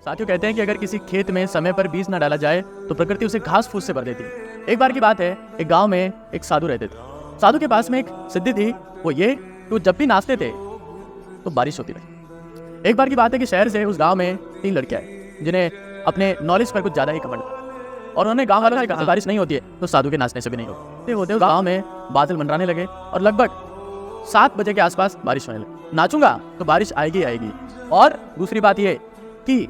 साथियों कहते हैं कि अगर किसी खेत में समय पर बीज ना डाला जाए तो प्रकृति उसे घास फूस से भर देती है। एक बार की बात है, एक गांव में एक साधु रहते थे। साधु के पास में एक सिद्धि थी, वो ये कि वो जब भी नाचते थे तो बारिश होती रही। एक बार की बात है कि शहर से उस गांव में 3 लड़के आए जिन्हें अपने नॉलेज पर कुछ ज़्यादा ही घमंड था, और उन्होंने गांव वालों से कहा बारिश नहीं होती है तो साधु के नाचने से भी नहीं होती। होते गांव में बादल मंडराने लगे और लगभग 7 बजे के आसपास बारिश होने लगी। नाचूंगा तो बारिश आएगी आएगी, और दूसरी बात ये कि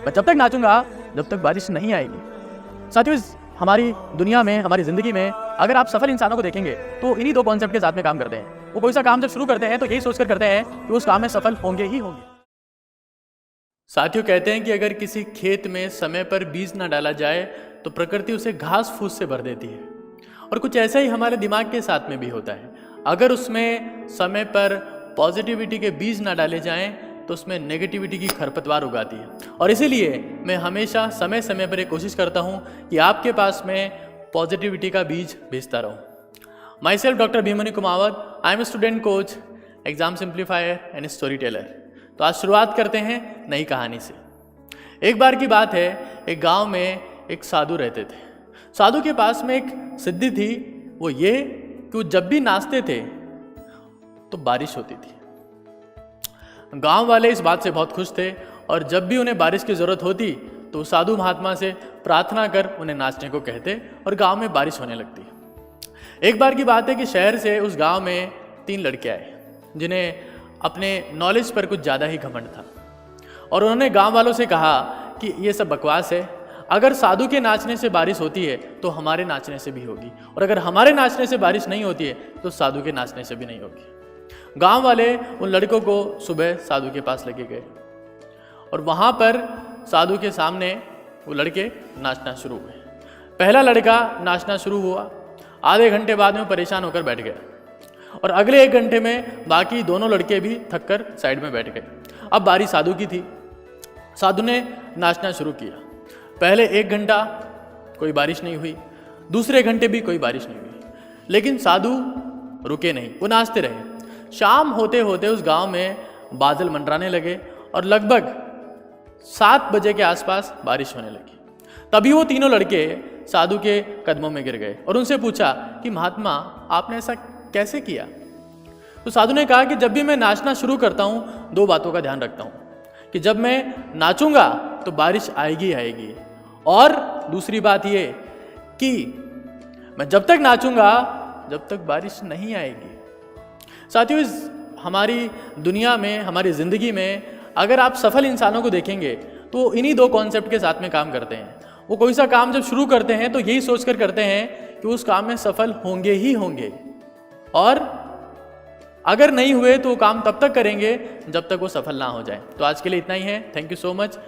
मैं जब तक नाचूंगा जब तक बारिश नहीं आएगी। साथियों, हमारी दुनिया में, हमारी जिंदगी में अगर आप सफल इंसानों को देखेंगे तो इन्हीं 2 कॉन्सेप्ट के साथ में काम करते हैं। वो कोई सा काम जब शुरू करते हैं तो यही सोचकर करते हैं कि उस काम में सफल होंगे ही होंगे। साथियों कहते हैं कि अगर किसी खेत में समय पर बीज ना डाला जाए तो प्रकृति उसे घास फूस से भर देती है, और कुछ ऐसा ही हमारे दिमाग के साथ में भी होता है। अगर उसमें समय पर पॉजिटिविटी के बीज ना डाले जाएं तो उसमें नेगेटिविटी की खरपतवार उगाती है। और इसीलिए मैं हमेशा समय समय पर ये कोशिश करता हूँ कि आपके पास में पॉजिटिविटी का बीज भेजता रहूँ। My self doctor Bhimani Kumawat, I am a student coach, exam simplifier and story teller. तो आज शुरुआत करते हैं नई कहानी से। एक बार की बात है, एक गांव में एक साधु रहते थे। साधु के पास में एक सिद्धि थी, वो ये कि वो जब भी नाचते थे तो बारिश होती थी। गांव वाले इस बात से बहुत खुश थे, और जब भी उन्हें बारिश की ज़रूरत होती तो साधु महात्मा से प्रार्थना कर उन्हें नाचने को कहते और गांव में बारिश होने लगती। एक बार की बात है कि शहर से उस गांव में 3 लड़के आए जिन्हें अपने नॉलेज पर कुछ ज़्यादा ही घमंड था, और उन्होंने गांव वालों से कहा कि ये सब बकवास है। अगर साधु के नाचने से बारिश होती है तो हमारे नाचने से भी होगी, और अगर हमारे नाचने से बारिश नहीं होती है तो साधु के नाचने से भी नहीं होगी। गांव वाले उन लड़कों को सुबह साधु के पास लेके गए, और वहाँ पर साधु के सामने वो लड़के नाचना शुरू हुए। पहला लड़का नाचना शुरू हुआ, आधे घंटे बाद में परेशान होकर बैठ गया, और अगले 1 घंटे में बाकी दोनों लड़के भी थक कर साइड में बैठ गए। अब बारी साधु की थी। साधु ने नाचना शुरू किया। पहले 1 घंटा कोई बारिश नहीं हुई, दूसरे घंटे भी कोई बारिश नहीं हुई, लेकिन साधु रुके नहीं, वो नाचते रहे। शाम होते होते उस गांव में बादल मंडराने लगे और लगभग 7 बजे के आसपास बारिश होने लगी। तभी वो तीनों लड़के साधु के कदमों में गिर गए और उनसे पूछा कि महात्मा, आपने ऐसा कैसे किया? तो साधु ने कहा कि जब भी मैं नाचना शुरू करता हूँ 2 बातों का ध्यान रखता हूँ, कि जब मैं नाचूंगा तो बारिश आएगी आएगी, और दूसरी बात ये कि मैं जब तक नाचूंगा जब तक बारिश नहीं आएगी। साथियों, इस हमारी दुनिया में, हमारी ज़िंदगी में अगर आप सफल इंसानों को देखेंगे तो इन्हीं 2 कॉन्सेप्ट के साथ में काम करते हैं। वो कोई सा काम जब शुरू करते हैं तो यही सोचकर करते हैं कि उस काम में सफल होंगे ही होंगे, और अगर नहीं हुए तो काम तब तक करेंगे जब तक वो सफल ना हो जाए। तो आज के लिए इतना ही है। Thank you so much.